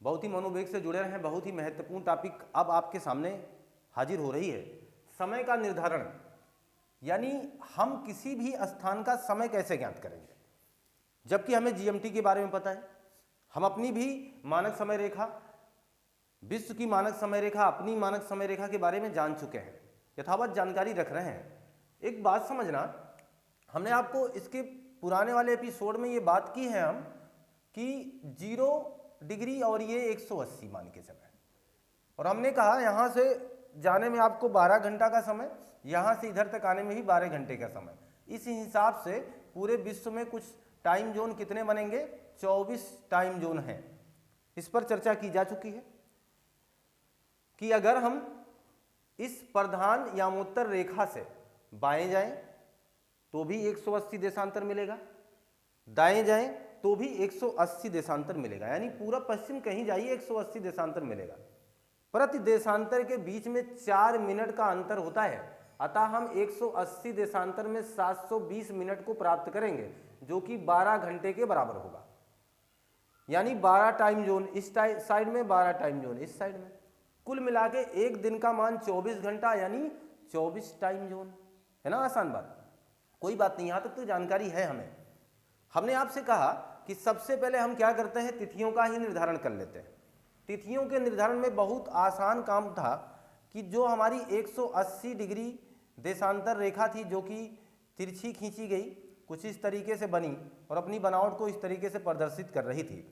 बहुत ही मनोवेग से जुड़े रहें। बहुत ही महत्वपूर्ण टॉपिक अब आपके सामने हाजिर हो रही है, समय का निर्धारण, यानी हम किसी भी स्थान का समय कैसे ज्ञात करेंगे, जबकि हमें जीएमटी के बारे में पता है। हम अपनी भी मानक समय रेखा, विश्व की मानक समय रेखा, अपनी मानक समय रेखा के बारे में जान चुके हैं, यथावत जानकारी रख रहे हैं। एक बात समझना, हमने आपको इसके पुराने वाले एपिसोड में ये बात की है हम कि 0 डिग्री और ये 180 मान के चलें, और हमने कहा यहाँ से जाने में आपको 12 घंटा का समय, यहाँ से इधर तक आने में भी 12 घंटे का समय। इस हिसाब से पूरे विश्व में कुछ टाइम जोन कितने बनेंगे, 24 टाइम जोन हैं। इस पर चर्चा की जा चुकी है कि अगर हम इस प्रधान यामोत्तर रेखा से बाएं जाएं तो भी 180 देशांतर मिलेगा, दाएं जाएं तो भी 180 देशांतर मिलेगा, यानी पूरा पश्चिम कहीं जाइए 180 देशांतर मिलेगा। प्रति देशांतर के बीच में 4 मिनट का अंतर होता है, अतः हम 180 देशांतर में 720 मिनट को प्राप्त करेंगे, जो कि 12 घंटे के बराबर होगा। यानी 12 टाइम जोन इस साइड में, 12 टाइम जोन इस साइड में, कुल मिला के एक दिन का मान 24 घंटा, यानी 24 टाइम जोन। है ना आसान बात, कोई बात नहीं, यहां तक तो जानकारी है हमें। हमने आपसे कहा कि सबसे पहले हम क्या करते हैं, तिथियों का ही निर्धारण कर लेते हैं। तिथियों के निर्धारण में बहुत आसान काम था कि जो हमारी 180 डिग्री देशांतर रेखा थी, जो कि तिरछी खींची गई, कुछ इस तरीके से बनी और अपनी बनावट को इस तरीके से प्रदर्शित कर रही थी।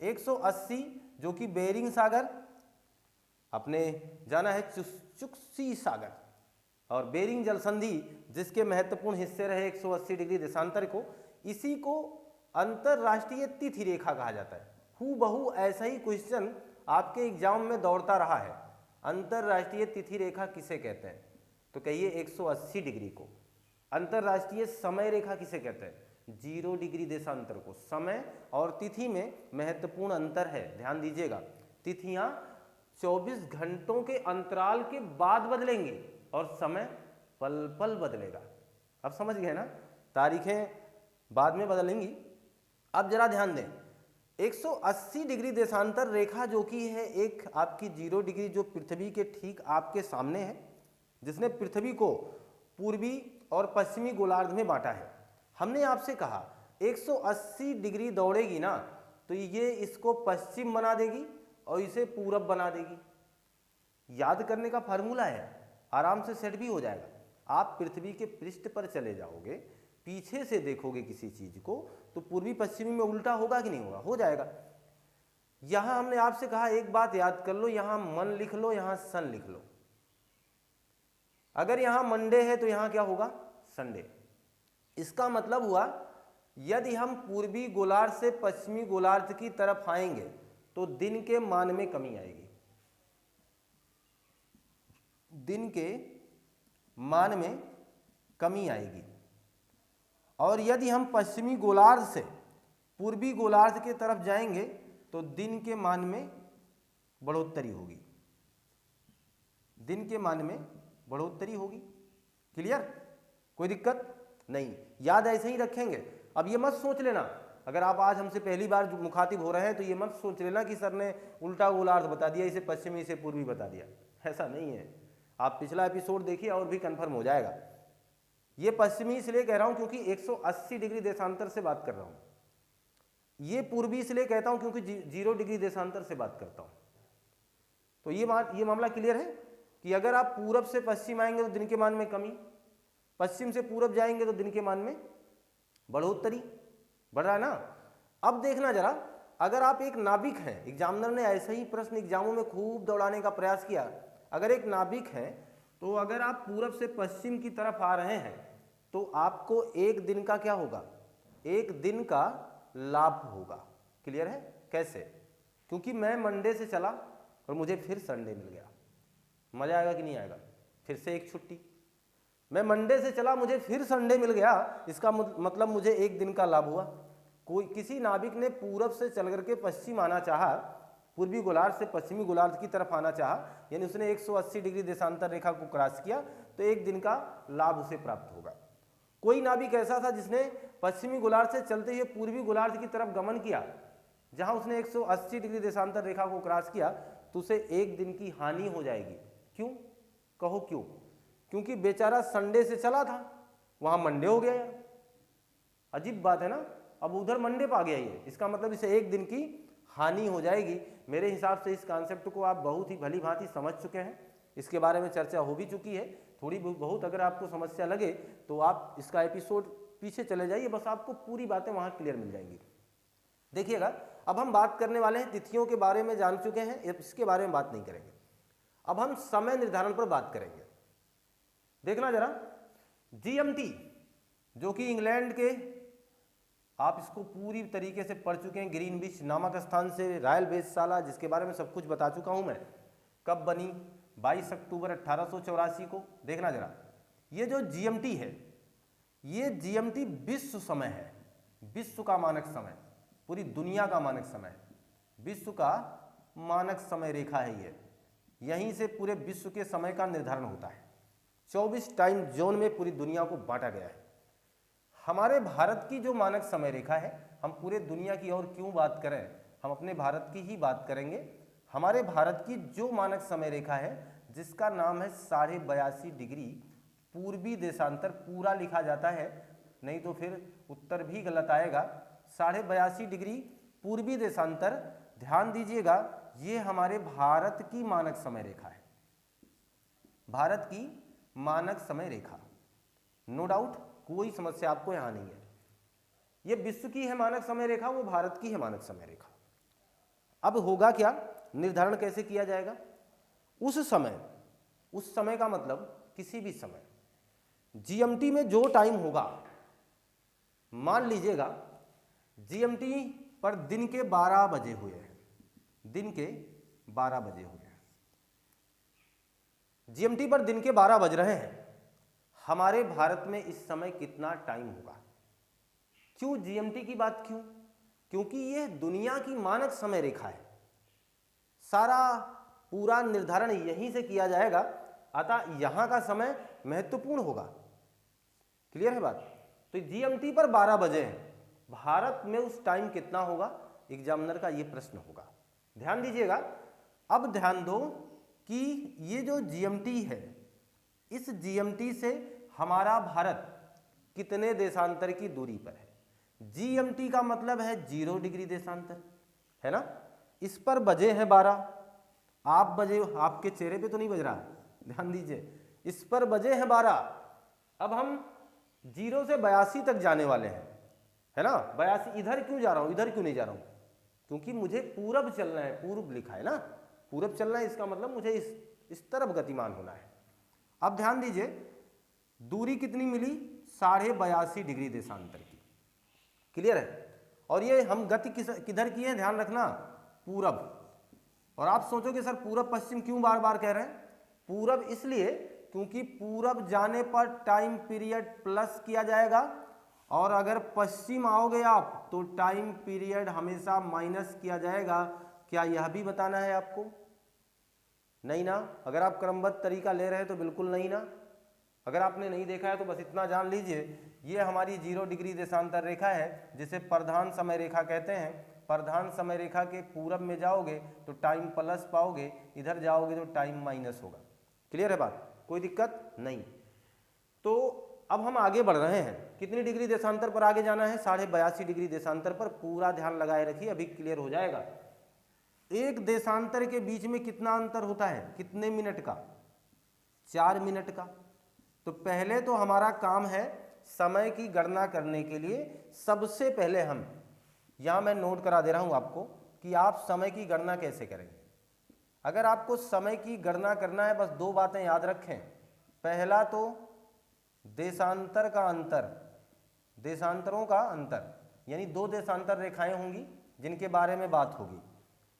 180 जो कि बेरिंग सागर, अपने जाना है चुक्सी सागर, और बेरिंग जल संधि जिसके महत्वपूर्ण हिस्से रहे 180 डिग्री देशांतर को, इसी को अंतरराष्ट्रीय तिथि रेखा कहा जाता है। हूबहू ऐसा ही क्वेश्चन आपके एग्जाम में दौड़ता रहा है, अंतरराष्ट्रीय तिथि रेखा किसे कहते हैं, तो कहिए 180 डिग्री को। अंतरराष्ट्रीय समय रेखा किसे कहते हैं, 0 डिग्री देशांतर को। समय और तिथि में महत्वपूर्ण अंतर है, ध्यान दीजिएगा। तिथियां 24 घंटों के अंतराल के बाद बदलेंगी और समय पल पल बदलेगा। अब समझ गए ना, तारीखें बाद में बदलेंगी। अब जरा ध्यान दें, 180 डिग्री देशांतर रेखा जो कि है एक आपकी 0 डिग्री, जो पृथ्वी के ठीक आपके सामने है, जिसने पृथ्वी को पूर्वी और पश्चिमी गोलार्ध में बांटा है। हमने आपसे कहा 180 डिग्री दौड़ेगी ना, तो ये इसको पश्चिम बना देगी और इसे पूरब बना देगी। याद करने का फार्मूला है, आराम से सेट भी हो जाएगा। आप पृथ्वी के पृष्ठ पर चले जाओगे, पीछे से देखोगे किसी चीज को, तो पूर्वी पश्चिमी में उल्टा होगा कि नहीं होगा, हो जाएगा। यहां हमने आपसे कहा एक बात याद कर लो, यहां मन लिख लो, यहां सन लिख लो। अगर यहां मंडे है तो यहां क्या होगा, संडे। इसका मतलब हुआ यदि हम पूर्वी गोलार्ध से पश्चिमी गोलार्ध की तरफ आएंगे तो दिन के मान में कमी आएगी, दिन के मान में कमी आएगी। और यदि हम पश्चिमी गोलार्ध से पूर्वी गोलार्ध की तरफ जाएंगे तो दिन के मान में बढ़ोतरी होगी, दिन के मान में बढ़ोतरी होगी। क्लियर, कोई दिक्कत नहीं, याद ऐसे ही रखेंगे। अब ये मत सोच लेना, अगर आप आज हमसे पहली बार मुखातिब हो रहे हैं तो ये मत सोच लेना कि सर ने उल्टा गोलार्ध बता दिया, इसे पश्चिमी इसे पूर्वी बता दिया, ऐसा नहीं है। आप पिछला एपिसोड देखिए और भी कंफर्म हो जाएगा। ये पश्चिमी इसलिए कह रहा हूं क्योंकि 180 डिग्री देशांतर से बात कर रहा हूं, ये पूर्वी इसलिए कहता हूं क्योंकि 0 डिग्री देशांतर से बात करता हूं। तो ये मामला क्लियर है कि अगर आप पूरब से पश्चिम आएंगे तो दिन के मान में कमी, पश्चिम से पूरब जाएंगे तो दिन के मान में बढ़ोतरी, बढ़ रहा है ना। अब देखना जरा, अगर आप एक नाविक हैं, एग्जामिनर ने ऐसे ही प्रश्न एग्जामों में खूब दौड़ाने का प्रयास किया, अगर एक नाविक है तो अगर आप पूरब से पश्चिम की तरफ आ रहे हैं तो आपको एक दिन का क्या होगा, एक दिन का लाभ होगा। क्लियर है कैसे, क्योंकि मैं मंडे से चला और मुझे फिर संडे मिल गया, मजा आएगा कि नहीं आएगा, फिर से एक छुट्टी। मैं मंडे से चला, मुझे फिर संडे मिल गया, इसका मतलब मुझे एक दिन का लाभ हुआ। कोई किसी नाविक ने पूरब से चल करके पश्चिम आना चाहा, पूर्वी गोलार्ध से पश्चिमी गोलार्ध की तरफ आना चाहा, यानी उसने 180 डिग्री देशांतर रेखा को क्रॉस किया, तो एक दिन का लाभ उसे प्राप्त होगा। कोई नाविक ऐसा था जिसने पश्चिमी गोलार्ध से चलते हुए पूर्वी गोलार्ध की तरफ गमन किया, जहां उसने 180 डिग्री देशांतर रेखा को क्रॉस किया तो उसे एक दिन की हानि हो जाएगी। क्यों? कहो क्यों? क्योंकि बेचारा संडे से चला था, वहां मंडे हो गया। अजीब बात है ना, अब उधर मंडे पा गया ये, इसका मतलब इसे एक दिन की हानि हो जाएगी। मेरे हिसाब से इस कॉन्सेप्ट को आप बहुत ही भली भांति समझ चुके हैं, इसके बारे में चर्चा हो भी चुकी है। थोड़ी बहुत अगर आपको समस्या लगे तो आप इसका एपिसोड पीछे चले जाइए, बस आपको पूरी बातें वहां क्लियर मिल जाएंगी। देखिएगा, अब हम बात करने वाले हैं, तिथियों के बारे में जान चुके हैं, इसके बारे में बात नहीं करेंगे। अब हम समय निर्धारण पर बात करेंगे। देखना जरा, जीएमटी जो कि इंग्लैंड के, आप इसको पूरी तरीके से पढ़ चुके हैं, ग्रीनविच नामक स्थान से रॉयल वेधशाला, जिसके बारे में सब कुछ बता चुका हूं मैं। कब बनी? 22 अक्टूबर 1884 को। देखना जरा, ये जो जीएमटी है, ये जीएमटी विश्व समय है, विश्व का मानक समय, पूरी दुनिया का मानक समय, विश्व का मानक समय रेखा है ये। यहीं से पूरे विश्व के समय का निर्धारण होता है। 24 टाइम जोन में पूरी दुनिया को बांटा गया है। हमारे भारत की जो मानक समय रेखा है, हम पूरे दुनिया की और क्यों बात करें, हम अपने भारत की ही बात करेंगे। हमारे भारत की जो मानक समय रेखा है, जिसका नाम है 82.5 डिग्री पूर्वी देशांतर, पूरा लिखा जाता है, नहीं तो फिर उत्तर भी गलत आएगा। 82.5 डिग्री पूर्वी देशांतर, ध्यान दीजिएगा, ये हमारे भारत की मानक समय रेखा है, भारत की मानक समय रेखा। नो डाउट, कोई समस्या आपको यहां नहीं है। ये विश्व की है मानक समय रेखा, वो भारत की है मानक समय रेखा। अब होगा क्या, निर्धारण कैसे किया जाएगा? उस समय का मतलब किसी भी समय जीएमटी में जो टाइम होगा, मान लीजिएगा जीएमटी पर दिन के 12 बजे हुए हैं, दिन के 12 बजे हुए हैं, जीएमटी पर दिन के 12 बज रहे हैं। हमारे भारत में इस समय कितना टाइम होगा? क्यों जीएमटी की बात क्यों? क्योंकि यह दुनिया की मानक समय रेखा है, सारा पूरा निर्धारण यहीं से किया जाएगा, अतः यहां का समय महत्वपूर्ण होगा। क्लियर है बात? तो जीएमटी पर 12 बजे हैं, भारत में उस टाइम कितना होगा? एग्जामिनर का ये प्रश्न होगा, ध्यान दीजिएगा। अब ध्यान दो कि ये जो जीएमटी है, इस जीएमटी से हमारा भारत कितने देशांतर की दूरी पर है? जीएमटी का मतलब है 0 डिग्री देशांतर, है ना। इस पर बजे हैं 12, आप बजे, आपके चेहरे पे तो नहीं बज रहा, ध्यान दीजिए, इस पर बजे हैं 12। अब हम 0 से 82 तक जाने वाले हैं, है ना। 82, इधर क्यों जा रहा हूं, इधर क्यों नहीं जा रहा हूं? क्योंकि मुझे पूरब चलना है, पूर्व लिखा है ना, पूरब चलना है, इसका मतलब मुझे इस तरफ गतिमान होना है। अब ध्यान दीजिए, दूरी कितनी मिली? 82.5 डिग्री देशांतर की। क्लियर है? और ये हम गति किधर की है, ध्यान रखना, पूरब। और आप सोचोगे सर पूरब पश्चिम क्यों बार बार कह रहे हैं? पूरब इसलिए क्योंकि पूरब जाने पर टाइम पीरियड प्लस किया जाएगा, और अगर पश्चिम आओगे आप तो टाइम पीरियड हमेशा माइनस किया जाएगा। क्या यह भी बताना है आपको? नहीं ना। अगर आप क्रमबद्ध तरीका ले रहे हैं तो बिल्कुल नहीं ना। अगर आपने नहीं देखा है तो बस इतना जान लीजिए, ये हमारी 0 डिग्री देशांतर रेखा है, जिसे प्रधान समय रेखा कहते हैं। प्रधान समय रेखा के पूरब में जाओगे तो टाइम प्लस पाओगे, इधर जाओगे तो टाइम माइनस होगा। क्लियर है बात? कोई दिक्कत नहीं। तो अब हम आगे बढ़ रहे हैं, कितनी डिग्री देशांतर पर आगे जाना है? 82.5 डिग्री देशांतर पर। पूरा ध्यान लगाए रखिए, अभी क्लियर हो जाएगा। एक देशांतर के बीच में कितना अंतर होता है? कितने मिनट का? 4 मिनट का। तो पहले तो हमारा काम है समय की गणना करने के लिए, सबसे पहले हम यहां मैं नोट करा दे रहा हूं आपको कि आप समय की गणना कैसे करेंगे। अगर आपको समय की गणना करना है, बस 2 बातें याद रखें। पहला तो देशांतर का अंतर, देशांतरों का अंतर, यानी 2 देशांतर रेखाएं होंगी जिनके बारे में बात होगी।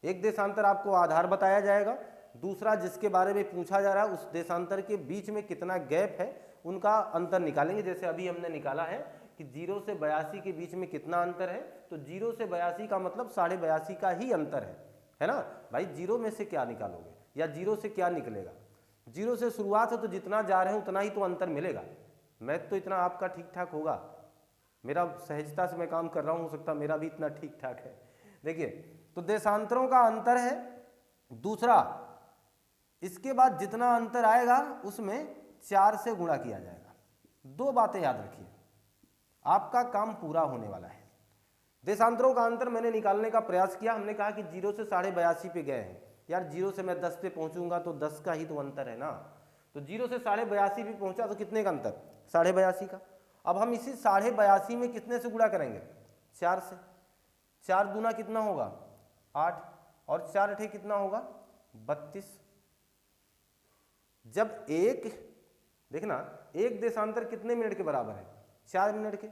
एक देशांतर आपको आधार बताया जाएगा, दूसरा जिसके बारे में पूछा जा रहा है उस देशांतर के बीच में कितना गैप है, उनका अंतर निकालेंगे। जैसे अभी हमने निकाला है कि 0 से 82 के बीच में कितना अंतर है, तो 0 से 82 का मतलब 82.5 का ही अंतर है ना भाई। 0 में से क्या निकालोगे या 0 से क्या निकलेगा? 0 से शुरुआत है तो जितना जा रहे हैं उतना ही तो अंतर मिलेगा। मैथ तो इतना आपका ठीक ठाक होगा, मेरा सहजता से मैं काम कर रहा हूँ, हो सकता मेरा भी इतना ठीक ठाक है। देखिए, तो देशांतरों का अंतर है। दूसरा, इसके बाद जितना अंतर आएगा उसमें 4 से गुणा किया जाएगा। 2 बातें याद रखिए, आपका काम पूरा होने वाला है। देशांतरों का अंतर मैंने निकालने का प्रयास किया। हमने कहा कि 0 से 82.5 पे गए हैं। यार 0 से मैं 10 पे पहुंचूंगा तो 10 का ही तो अंतर है ना। तो 0 से 82.5 पे पहुंचा तो कितने का अंतर? 82.5 का। अब हम इसी 82.5 में कितने से गुणा करेंगे? 4 से। 4 दूना कितना होगा? 8, और 4 अठे कितना होगा? 32। जब एक, देखना, एक देशांतर कितने मिनट के बराबर है? 4 मिनट के।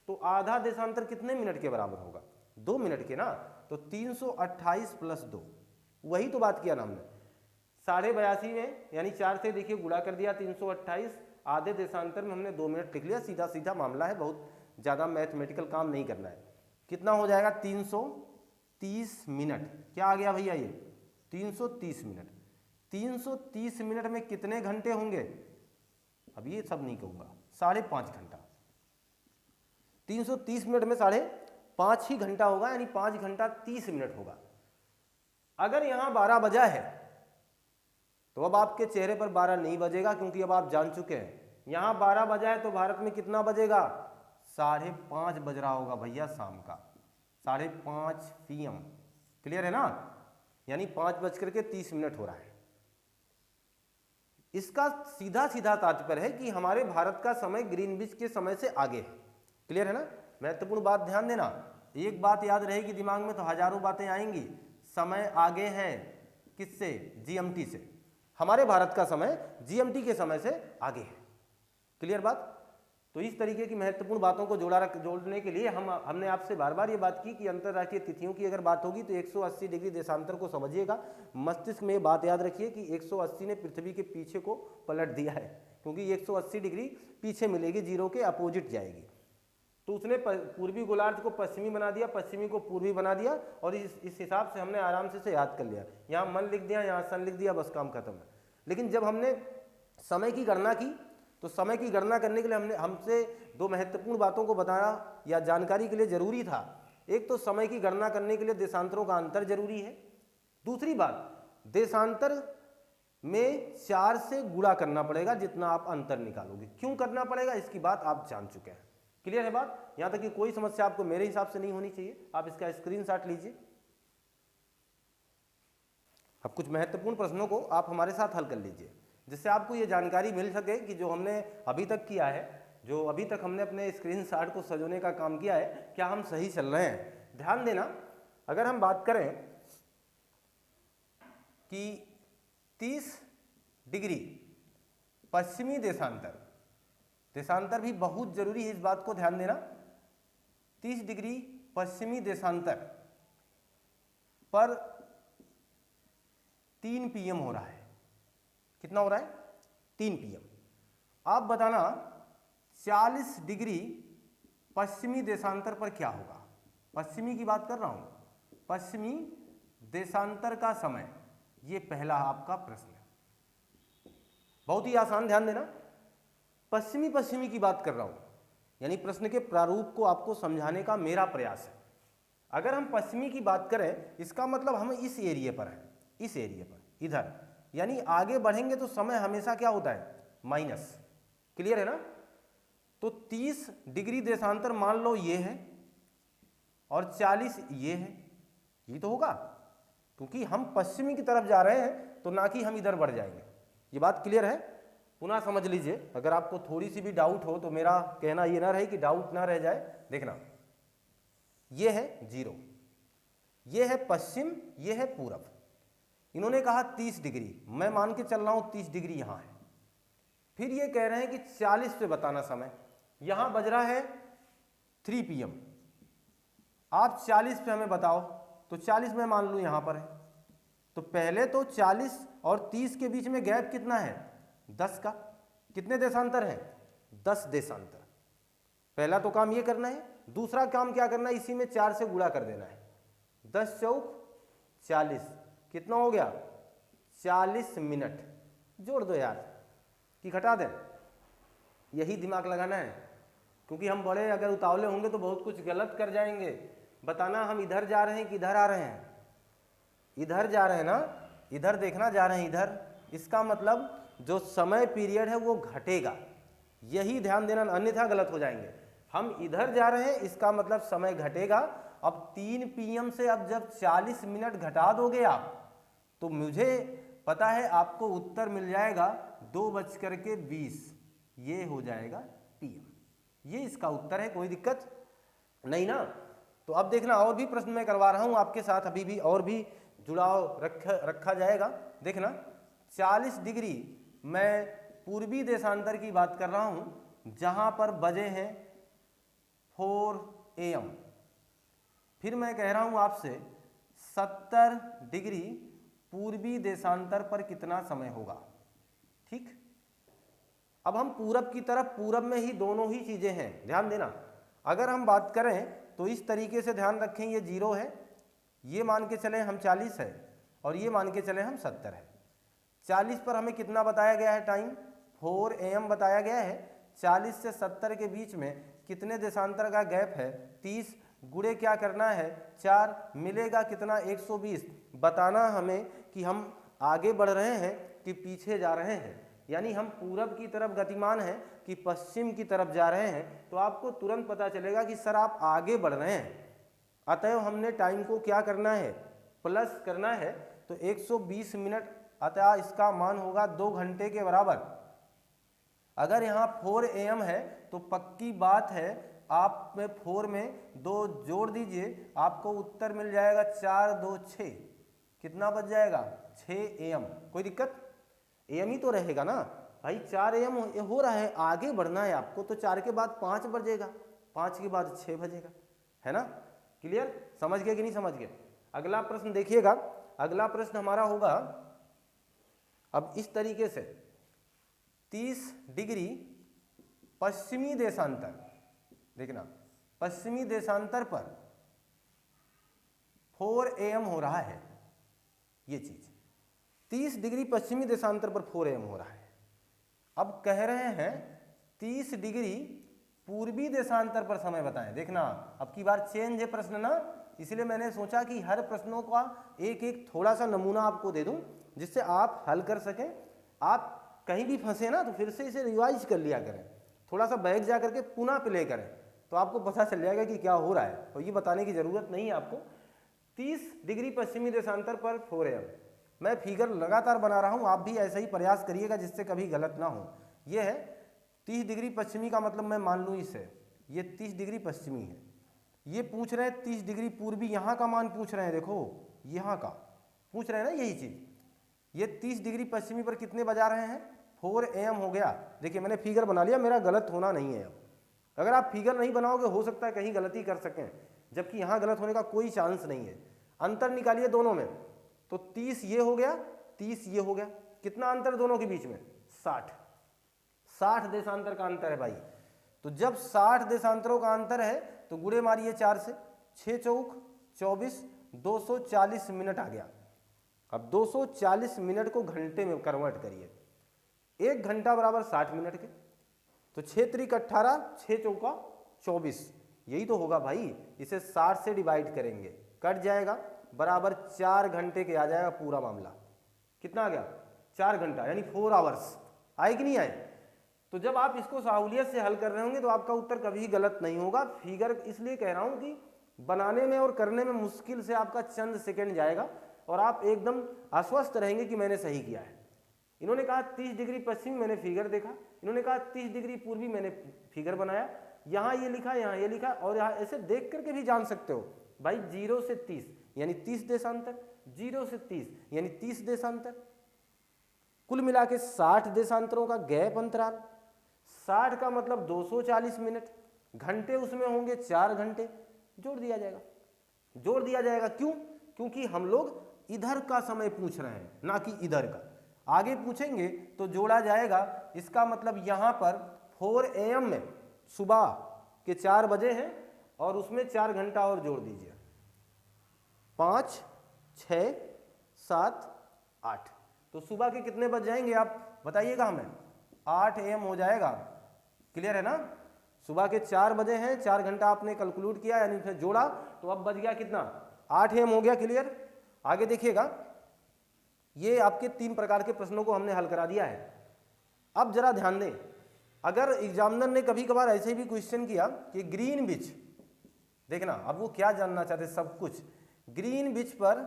तो आधा देशांतर कितने मिनट के बराबर होगा? 2 मिनट के ना। तो 328 + 2, वही तो बात किया ना हमने। 82.5 में यानी 4 से देखिए गुणा कर दिया 328, आधे देशांतर में हमने 2 मिनट लिख लिया। सीधा सीधा मामला है, बहुत ज़्यादा मैथमेटिकल काम नहीं करना है। कितना हो जाएगा? 330 मिनट। क्या आ गया भैया? ये 330 मिनट। 330 मिनट में कितने घंटे होंगे? अब ये सब नहीं कहूँगा, 5.5 घंटा। 330 मिनट में 5.5 ही घंटा होगा, यानी 5 घंटा 30 मिनट होगा। अगर यहाँ 12 बजा है तो अब आपके चेहरे पर 12 नहीं बजेगा, क्योंकि अब आप जान चुके हैं यहाँ 12 बजा है। तो भारत में कितना बजेगा? 5:30 बज रहा होगा भैया, शाम का 5:30 PM। क्लियर है ना? यानी 5:30 हो रहा है। इसका सीधा सीधा तात्पर्य है कि हमारे भारत का समय ग्रीनविच के समय से आगे है। क्लियर है ना? महत्वपूर्ण बात ध्यान देना। एक बात याद रहेगी दिमाग में, तो हजारों बातें आएंगी। समय आगे है किससे? GMT से। हमारे भारत का समय GMT के समय से आगे है। क्लियर बात? तो इस तरीके की महत्वपूर्ण बातों को जोड़ने के लिए हमने आपसे बार बार ये बात की कि अंतर्राष्ट्रीय तिथियों की अगर बात होगी तो 180 डिग्री देशांतर को समझिएगा। मस्तिष्क में ये बात याद रखिए कि 180 ने पृथ्वी के पीछे को पलट दिया है, क्योंकि 180 डिग्री पीछे मिलेगी, 0 के अपोजिट जाएगी। तो उसने पूर्वी गोलार्ध को पश्चिमी बना दिया, पश्चिमी को पूर्वी बना दिया, और इस हिसाब से हमने आराम से याद कर लिया। यहाँ मन लिख दिया, यहाँ सन लिख दिया, बस काम खत्म है। लेकिन जब हमने समय की गणना की तो समय की गणना करने के लिए हमसे 2 महत्वपूर्ण बातों को बताया या जानकारी के लिए जरूरी था। एक तो समय की गणना करने के लिए देशांतरों का अंतर जरूरी है। दूसरी बात, देशांतर में 4 से गुणा करना पड़ेगा जितना आप अंतर निकालोगे। क्यों करना पड़ेगा इसकी बात आप जान चुके हैं। क्लियर है बात? यहां तक कि कोई समस्या आपको मेरे हिसाब से नहीं होनी चाहिए। आप इसका स्क्रीनशॉट लीजिए। अब कुछ महत्वपूर्ण प्रश्नों को आप हमारे साथ हल कर लीजिए, जिससे आपको ये जानकारी मिल सके कि जो हमने अभी तक किया है, जो अभी तक हमने अपने स्क्रीनशॉट को सजोने का काम किया है, क्या हम सही चल रहे हैं। ध्यान देना, अगर हम बात करें कि 30 डिग्री पश्चिमी देशांतर, देशांतर भी बहुत जरूरी है, इस बात को ध्यान देना। 30 डिग्री पश्चिमी देशांतर पर 3 PM हो रहा है। कितना हो रहा है? 3 PM। आप बताना 40 डिग्री पश्चिमी देशांतर पर क्या होगा? पश्चिमी की बात कर रहा हूं, पश्चिमी देशांतर का समय, ये पहला आपका प्रश्न है। बहुत ही आसान, ध्यान देना। पश्चिमी की बात कर रहा हूं, यानी प्रश्न के प्रारूप को आपको समझाने का मेरा प्रयास है। अगर हम पश्चिमी की बात करें, इसका मतलब हम इस एरिया पर हैं, इस एरिया पर, इधर, यानी आगे बढ़ेंगे तो समय हमेशा क्या होता है? माइनस। क्लियर है ना? तो 30 डिग्री देशांतर मान लो ये है, और 40 ये है, ये तो होगा, क्योंकि हम पश्चिमी की तरफ जा रहे हैं, तो ना कि हम इधर बढ़ जाएंगे। ये बात क्लियर है? पुनः समझ लीजिए, अगर आपको थोड़ी सी भी डाउट हो तो मेरा कहना ये ना रहे कि डाउट ना रह जाए। देखना, ये है 0, ये है पश्चिम, ये है पूरब। इन्होंने कहा 30 डिग्री, मैं मान के चल रहा हूं 30 डिग्री यहां है। फिर ये कह रहे हैं कि 40 पे बताना समय, यहां बज रहा है 3 PM। आप 40 पे हमें बताओ, तो 40 मैं मान लूं यहां पर है। तो पहले तो 40 और 30 के बीच में गैप कितना है? 10 का। कितने देशांतर है? 10 देशांतर। पहला तो काम ये करना है। दूसरा काम क्या करना है? इसी में 4 से गुणा कर देना है। 10 चौक 40, कितना हो गया? 40 मिनट। जोड़ दो यार, कि घटा दें, यही दिमाग लगाना है, क्योंकि हम बड़े अगर उतावले होंगे तो बहुत कुछ गलत कर जाएंगे। बताना हम इधर जा रहे हैं कि इधर आ रहे हैं, इधर जा रहे हैं ना, इधर देखना जा रहे हैं इधर, इसका मतलब जो समय पीरियड है वो घटेगा, यही ध्यान देना, अन्यथा गलत हो जाएंगे। हम इधर जा रहे हैं इसका मतलब समय घटेगा। अब 3 PM से अब जब 40 मिनट घटा दोगे आप, तो मुझे पता है आपको उत्तर मिल जाएगा 2:20, ये हो जाएगा PM। ये इसका उत्तर है, कोई दिक्कत नहीं ना। तो अब देखना और भी प्रश्न मैं करवा रहा हूं आपके साथ, अभी भी और भी जुड़ाव रखा जाएगा। देखना 40 डिग्री, मैं पूर्वी देशांतर की बात कर रहा हूं जहां पर बजे हैं 4 AM। फिर मैं कह रहा हूं आपसे 70 डिग्री पूर्वी देशांतर पर कितना समय होगा। ठीक, अब हम पूरब की तरफ, पूरब में ही दोनों ही चीजें हैं, ध्यान देना। अगर हम बात करें तो इस तरीके से ध्यान रखें, ये 0 है, ये मान के चले हम 40 है, और ये मान के चले हम 70 है। 40 पर हमें कितना बताया गया है टाइम, 4 AM बताया गया है। 40 से 70 के बीच में कितने देशांतर का गैप है, 30, गुणे क्या करना है 4, मिलेगा कितना 120। बताना हमें कि हम आगे बढ़ रहे हैं कि पीछे जा रहे हैं, यानी हम पूरब की तरफ गतिमान हैं कि पश्चिम की तरफ जा रहे हैं। तो आपको तुरंत पता चलेगा कि सर आप आगे बढ़ रहे हैं। अतएव हमने टाइम को क्या करना है, प्लस करना है। तो 120 मिनट, अतः इसका मान होगा 2 घंटे के बराबर। अगर यहाँ 4 AM है तो पक्की बात है आप में 4 में 2 जोड़ दीजिए, आपको उत्तर मिल जाएगा 4 2 6, कितना बच जाएगा 6 AM। कोई दिक्कत, AM ही तो रहेगा ना भाई, 4 AM हो रहा है, आगे बढ़ना है आपको, तो 4 के बाद 5 बजेगा, 5 के बाद 6 बजेगा, है ना। क्लियर, समझ गए कि नहीं समझ गए। अगला प्रश्न देखिएगा, अगला प्रश्न हमारा होगा अब इस तरीके से, 30 डिग्री पश्चिमी देशांतर, देखना पश्चिमी देशांतर पर 4 AM हो रहा है, ये चीज 30 डिग्री पश्चिमी देशांतर पर 4 AM हो रहा है। अब कह रहे हैं 30 डिग्री पूर्वी देशांतर पर समय बताएं। देखना अब की बार चेंज है प्रश्न ना, इसलिए मैंने सोचा कि हर प्रश्नों का एक एक थोड़ा सा नमूना आपको दे दूं जिससे आप हल कर सकें। आप कहीं भी फंसे ना तो फिर से इसे रिवाइज कर लिया करें, थोड़ा सा बैक जा करके पुनः प्ले करें, तो आपको पता चल जाएगा कि क्या हो रहा है, और ये बताने की जरूरत नहीं है आपको। 30 डिग्री पश्चिमी देशांतर पर 4 AM, मैं फिगर लगातार बना रहा हूं, आप भी ऐसा ही प्रयास करिएगा जिससे कभी गलत ना हो। ये है 30 डिग्री पश्चिमी का मतलब मैं मान लूँ इसे, ये 30 डिग्री पश्चिमी है। ये पूछ रहे हैं 30 डिग्री पूर्वी, यहाँ का मान पूछ रहे हैं, देखो यहाँ का पूछ रहे हैं ना, यही चीज़। ये 30 डिग्री पश्चिमी पर कितने बजा रहे हैं, 4 AM हो गया। देखिए मैंने फिगर बना लिया, मेरा गलत होना नहीं है। अब अगर आप फिगर नहीं बनाओगे हो सकता है कहीं गलती कर सकें, जबकि यहाँ गलत होने का कोई चांस नहीं है। अंतर निकालिए दोनों में, तो 30 ये हो गया, 30 ये हो गया, कितना अंतर दोनों के बीच में 60 देशांतर का अंतर है भाई। तो जब 60 देशांतरों का अंतर है तो गुणे मारिए 4 से, 6 चौक 24, 240 मिनट आ गया। अब 240 मिनट को घंटे में कन्वर्ट करिए, 1 घंटा बराबर 60 मिनट के, तो 6 त्रिक 18, 6 चौका 24, यही तो होगा भाई। इसे 60 से डिवाइड करेंगे, कट जाएगा, बराबर 4 घंटे के आ जाएगा पूरा मामला। कितना आ गया 4 घंटा, यानी 4 आवर्स। आए कि नहीं आए। तो जब आप इसको सहूलियत से हल कर रहे होंगे तो आपका उत्तर कभी गलत नहीं होगा। फिगर इसलिए कह रहा हूं कि बनाने में और करने में मुश्किल से आपका चंद सेकंड जाएगा और आप एकदम आश्वस्त रहेंगे कि मैंने सही किया है। इन्होंने कहा 30 डिग्री पश्चिम, मैंने फिगर देखा, इन्होंने कहा 30 डिग्री पूर्वी, मैंने फिगर बनाया, यहाँ ये लिखा, यहाँ ये लिखा, और यहाँ ऐसे देख करके भी जान सकते हो भाई। 0 से 30 यानी 30 देशांतर, 0 से 30 यानी 30 देशांतर, कुल मिला के 60 देशांतरों का गैप अंतराल। 60 का मतलब 240 मिनट, घंटे उसमें होंगे 4 घंटे, जोड़ दिया जाएगा, जोड़ दिया जाएगा। क्यों? क्योंकि हम लोग इधर का समय पूछ रहे हैं ना कि इधर का। आगे पूछेंगे तो जोड़ा जाएगा। इसका मतलब यहाँ पर 4 AM में सुबह के 4 बजे हैं और उसमें 4 घंटा और जोड़ दीजिए, 5, 6, 7, 8, तो सुबह के कितने बज जाएंगे आप बताइएगा हमें, 8 AM हो जाएगा। क्लियर है ना। सुबह के 4 बजे हैं, 4 घंटा आपने कैलकुलेट किया यानी फिर जोड़ा तो अब बज गया कितना, 8 AM हो गया। क्लियर। आगे देखिएगा, ये आपके 3 प्रकार के प्रश्नों को हमने हल करा दिया है। अब जरा ध्यान दें, अगर एग्जामिनर ने कभी कभार ऐसे भी क्वेश्चन किया कि ग्रीनविच, देखना अब वो क्या जानना चाहते सब कुछ, ग्रीनविच पर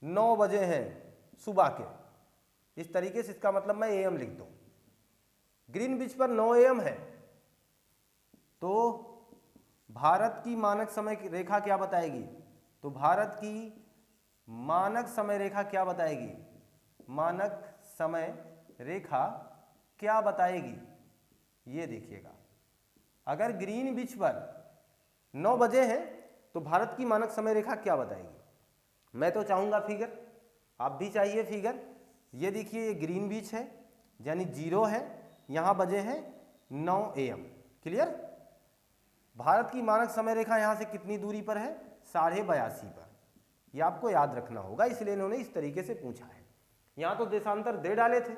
9 बजे हैं सुबह के, इस तरीके से इसका मतलब मैं AM लिख दूं। ग्रीनविच पर 9 AM है तो भारत की मानक समय रेखा क्या बताएगी, तो भारत की मानक समय रेखा क्या बताएगी, मानक समय रेखा क्या बताएगी, ये देखिएगा। अगर ग्रीनविच पर 9 बजे है तो भारत की मानक समय रेखा क्या बताएगी। मैं तो चाहूंगा फिगर, आप भी चाहिए फिगर। ये देखिए ये ग्रीनविच है यानी 0 है, यहां बजे हैं 9 AM। क्लियर। भारत की मानक समय रेखा यहां से कितनी दूरी पर है, 82.5 पर। ये आपको याद रखना होगा, इसलिए इन्होंने इस तरीके से पूछा है। यहां तो देशांतर दे डाले थे,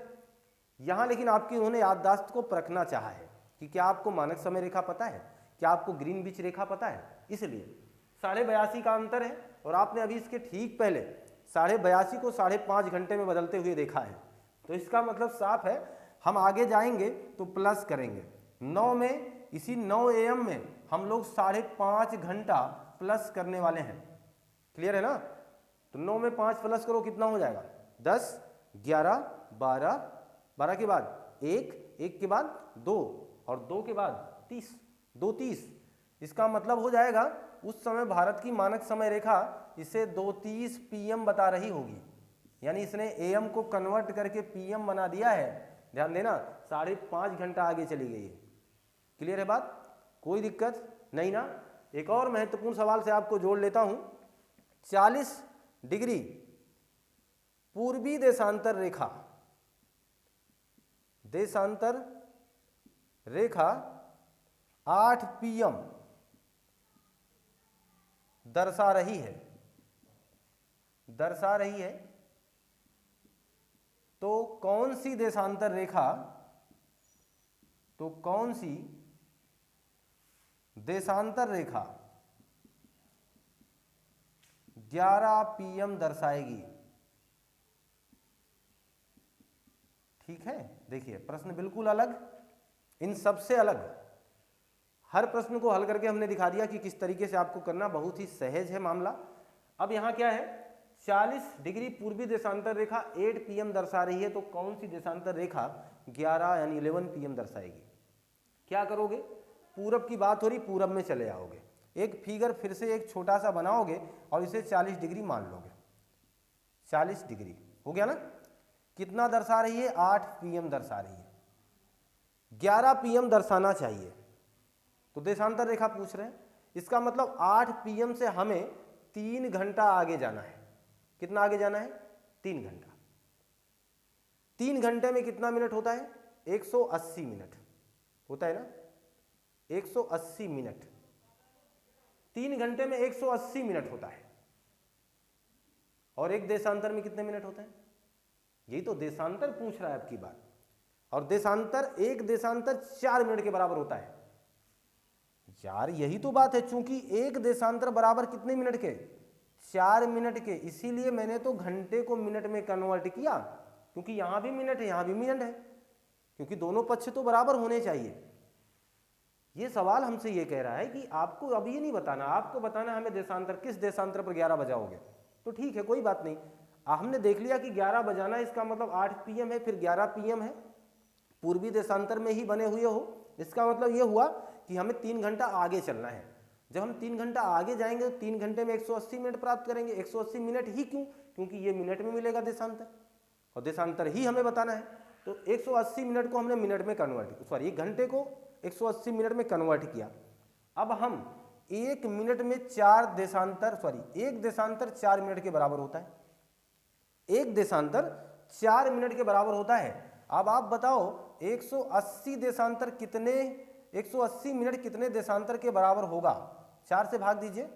यहां लेकिन आपकी उन्होंने याददाश्त को परखना चाहा है कि क्या आपको मानक समय रेखा पता है, क्या आपको ग्रीनविच रेखा पता है। इसलिए 82.5 का अंतर है और आपने अभी इसके ठीक पहले 82.5 को 5.5 घंटे में बदलते हुए देखा है, तो इसका मतलब साफ है हम आगे जाएंगे तो प्लस करेंगे। 9 में, इसी 9 AM में हम लोग 5.5 घंटा प्लस करने वाले हैं। क्लियर है ना। तो 9 में 5 प्लस करो कितना हो जाएगा, 10, 11, 12, 12 के बाद 1, 1 के बाद 2 और 2 के बाद 30, 2 30। इसका मतलब हो जाएगा उस समय भारत की मानक समय रेखा इसे 2:30 PM बता रही होगी, यानी इसने AM को कन्वर्ट करके PM बना दिया है। ध्यान देना 5.5 घंटा आगे चली गई है। क्लियर है बात, कोई दिक्कत नहीं ना। एक और महत्वपूर्ण सवाल से आपको जोड़ लेता हूं। 40 डिग्री पूर्वी देशांतर रेखा, देशांतर रेखा 8 PM दर्शा रही है, दर्शा रही है। तो कौन सी देशांतर रेखा, तो कौन सी देशांतर रेखा 11 PM दर्शाएगी। ठीक है। देखिए प्रश्न बिल्कुल अलग, इन सबसे अलग। हर प्रश्न को हल करके हमने दिखा दिया कि किस तरीके से आपको करना, बहुत ही सहज है मामला। अब यहां क्या है, 40 डिग्री पूर्वी देशांतर रेखा 8 PM दर्शा रही है, तो कौन सी देशांतर रेखा 11 यानी 11 PM दर्शाएगी। क्या करोगे, पूरब की बात हो रही, पूरब में चले आओगे, एक फिगर फिर से एक छोटा सा बनाओगे और इसे 40 डिग्री मान लोगे। 40 डिग्री हो गया ना। कितना दर्शा रही है, 8 PM दर्शा रही है, 11 PM दर्शाना चाहिए। तो देशांतर रेखा पूछ रहे हैं, इसका मतलब 8 PM से हमें 3 घंटा आगे जाना है। कितना आगे जाना है, 3 घंटा। 3 घंटे में कितना मिनट होता है, 180 मिनट होता है ना, 180 मिनट। 3 घंटे में 180 मिनट होता है। और एक देशांतर में कितने मिनट होते हैं, यही तो देशांतर पूछ रहा है आपकी बात। और देशांतर, एक देशांतर 4 मिनट के बराबर होता है। यार यही तो बात है, चूंकि एक देशांतर बराबर कितने मिनट के, 4 मिनट के, इसीलिए मैंने तो घंटे को मिनट में कन्वर्ट किया, क्योंकि यहां भी मिनट है यहां भी मिनट है, क्योंकि दोनों पक्ष तो बराबर होने चाहिए। ये सवाल हमसे ये कह रहा है कि आपको अब ये नहीं बताना, आपको बताना है हमें देशांतर, किस देशांतर पर 11 बजाओगे। तो ठीक है कोई बात नहीं, हमने देख लिया कि 11 बजाना, इसका मतलब 8 PM है, फिर 11 PM है, पूर्वी देशांतर में ही बने हुए हो। इसका मतलब ये हुआ कि हमें 3 घंटा आगे चलना है। जब हम 3 घंटा आगे जाएंगे तो 3 घंटे में 180 मिनट प्राप्त करेंगे। 180 मिनट ही क्यों, क्योंकि ये मिनट में मिलेगा देशांतर, और देशांतर ही हमें बताना है। तो 180 मिनट को हमने मिनट में कन्वर्ट, सॉरी 1 घंटे को 180 मिनट में कन्वर्ट किया। अब हम 1 मिनट में 4 देशांतर, सॉरी 1 देशांतर 4 मिनट के बराबर होता है। 1 देशांतर 4 मिनट के बराबर होता है। अब आप बताओ 180 देशांतर कितने, 180 मिनट कितने देशांतर के बराबर होगा। 4 से भाग दीजिए,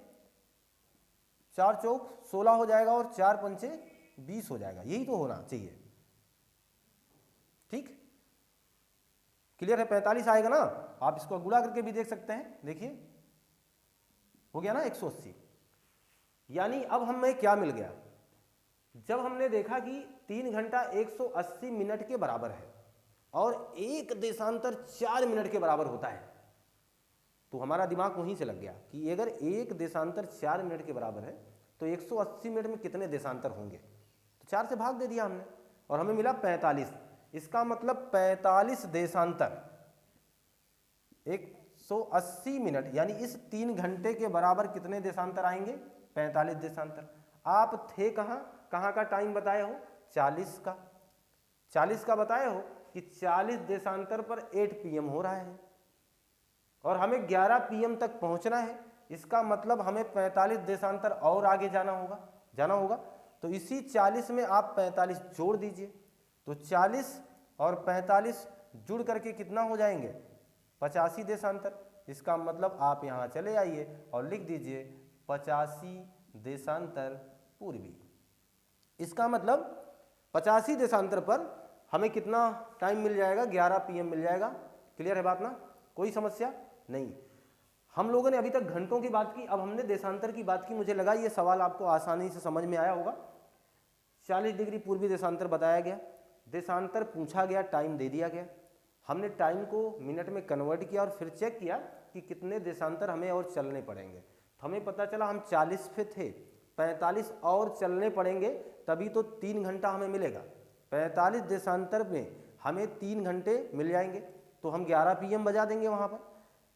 4 चौक 16 हो जाएगा और 4 पंचे 20 हो जाएगा। यही तो होना चाहिए। ठीक, क्लियर है? 45 आएगा ना, आप इसको गुणा करके भी देख सकते हैं। देखिए हो गया ना 180। यानी अब हमें क्या मिल गया, जब हमने देखा कि 3 घंटा 180 मिनट के बराबर है और एक देशांतर 4 मिनट के बराबर होता है, तो हमारा दिमाग वहीं से लग गया कि अगर एक देशांतर 4 मिनट के बराबर है तो 180 मिनट में कितने देशांतर होंगे, तो 4 से भाग दे दिया हमने और हमें मिला 45। इसका मतलब 45 देशांतर 180 मिनट, यानी इस 3 घंटे के बराबर कितने देशांतर आएंगे, 45 देशांतर। आप थे कहाँ का टाइम बताए हो, 40 का बताए हो कि 40 देशांतर पर 8 PM हो रहा है और हमें 11 PM तक पहुंचना है। इसका मतलब हमें 45 देशांतर और आगे जाना होगा। तो इसी 40 में आप 45 जोड़ दीजिए, तो 40 और 45 जुड़ करके कितना हो जाएंगे, 85 देशांतर। इसका मतलब आप यहाँ चले आइए और लिख दीजिए 85 देशांतर पूर्वी। इसका मतलब 85 देशांतर पर हमें कितना टाइम मिल जाएगा, 11 PM मिल जाएगा। क्लियर है बात ना, कोई समस्या नहीं। हम लोगों ने अभी तक घंटों की बात की, अब हमने देशांतर की बात की। मुझे लगा ये सवाल आपको आसानी से समझ में आया होगा। 40 डिग्री पूर्वी देशांतर बताया गया, देशांतर पूछा गया, टाइम दे दिया गया। हमने टाइम को मिनट में कन्वर्ट किया और फिर चेक किया कि कितने देशांतर हमें और चलने पड़ेंगे। तो हमें पता चला हम 40 पे थे, 45 और चलने पड़ेंगे, तभी तो 3 घंटा हमें मिलेगा। 45 देशांतर में हमें 3 घंटे मिल जाएंगे, तो हम 11 PM बजा देंगे वहाँ पर।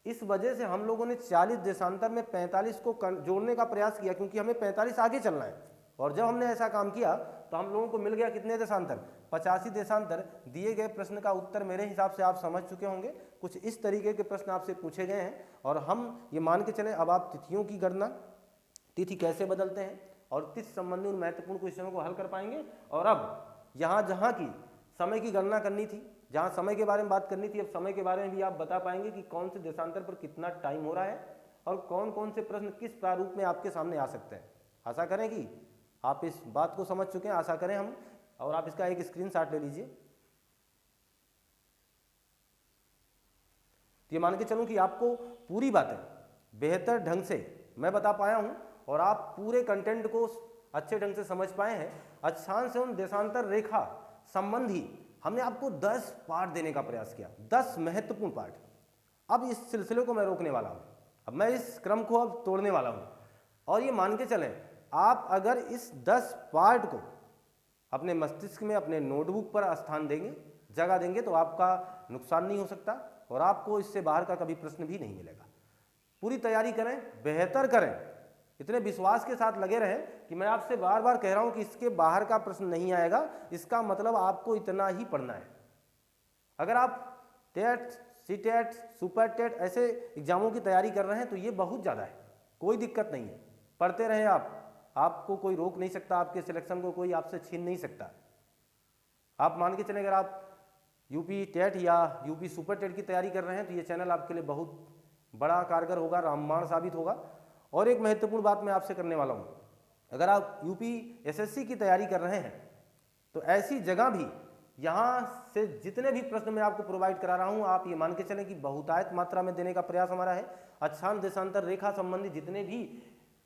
इस वजह से हम लोगों ने 40 देशांतर में 45 को जोड़ने का प्रयास किया, क्योंकि हमें 45 आगे चलना है। और जब हमने ऐसा काम किया तो हम लोगों को मिल गया कितने देशांतर, 85 देशांतर। दिए गए प्रश्न का उत्तर मेरे हिसाब से आप समझ चुके होंगे। कुछ इस तरीके के प्रश्न आपसे पूछे गए हैं और हम ये मान के चलें अब आप तिथियों की गणना, तिथि कैसे बदलते हैं और तिथि संबंधी उन महत्वपूर्ण क्वेश्चनों को हल कर पाएंगे। और अब जहाँ की समय की गणना करनी थी, जहाँ समय के बारे में बात करनी थी, अब समय के बारे में भी आप बता पाएंगे कि कौन से देशांतर पर कितना टाइम हो रहा है और कौन कौन से प्रश्न किस प्रारूप में आपके सामने आ सकते हैं। आशा करें कि आप इस बात को समझ चुके हैं, आशा करें हम। और आप इसका एक स्क्रीनशॉट ले लीजिए। तो ये मान के चलूं कि आपको पूरी बातें बेहतर ढंग से मैं बता पाया हूं और आप पूरे कंटेंट को अच्छे ढंग से समझ पाए हैं। अक्षांश एवं देशांतर रेखा संबंधी हमने आपको 10 पार्ट देने का प्रयास किया, 10 महत्वपूर्ण पार्ट। अब इस सिलसिले को मैं रोकने वाला हूं, अब मैं इस क्रम को अब तोड़ने वाला हूं। और ये मान के चलें, आप अगर इस 10 पार्ट को अपने मस्तिष्क में, अपने नोटबुक पर स्थान देंगे, जगह देंगे, तो आपका नुकसान नहीं हो सकता और आपको इससे बाहर का कभी प्रश्न भी नहीं मिलेगा। पूरी तैयारी करें, बेहतर करें, इतने विश्वास के साथ लगे रहें कि मैं आपसे बार बार कह रहा हूं कि इसके बाहर का प्रश्न नहीं आएगा। इसका मतलब आपको इतना ही पढ़ना है। अगर आप टेट, सीटेट, सुपर टेट ऐसे एग्जामों की तैयारी कर रहे हैं तो ये बहुत ज़्यादा है, कोई दिक्कत नहीं है। पढ़ते रहें आप, आपको कोई रोक नहीं सकता, आपके सिलेक्शन को कोई आपसे छीन नहीं सकता। आप मान के चलें, अगर आप यूपी टेट या यूपी सुपर टेट की तैयारी कर रहे हैं तो ये चैनल आपके लिए बहुत बड़ा कारगर होगा, रामबाण साबित होगा। और एक महत्वपूर्ण बात मैं आपसे करने वाला हूँ, अगर आप यूपी एसएससी की तैयारी कर रहे हैं तो ऐसी जगह भी यहाँ से जितने भी प्रश्न मैं आपको प्रोवाइड करा रहा हूँ, आप ये मान के चलें कि बहुतायत मात्रा में देने का प्रयास हमारा है। अक्षांश देशांतर रेखा संबंधी जितने भी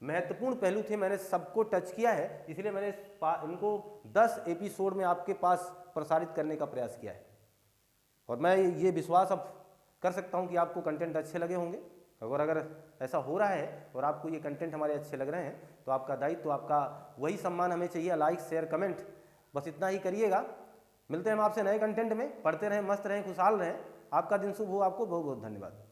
महत्वपूर्ण पहलू थे मैंने सबको टच किया है, इसलिए मैंने इनको 10 एपिसोड में आपके पास प्रसारित करने का प्रयास किया है। और मैं ये विश्वास अब कर सकता हूँ कि आपको कंटेंट अच्छे लगे होंगे। और अगर ऐसा हो रहा है और आपको ये कंटेंट हमारे अच्छे लग रहे हैं तो आपका दायित्व, तो आपका वही सम्मान हमें चाहिए, लाइक शेयर कमेंट, बस इतना ही करिएगा। मिलते हैं हम आपसे नए कंटेंट में। पढ़ते रहें, मस्त रहें, खुशहाल रहें। आपका दिन शुभ हो। आपको बहुत बहुत धन्यवाद।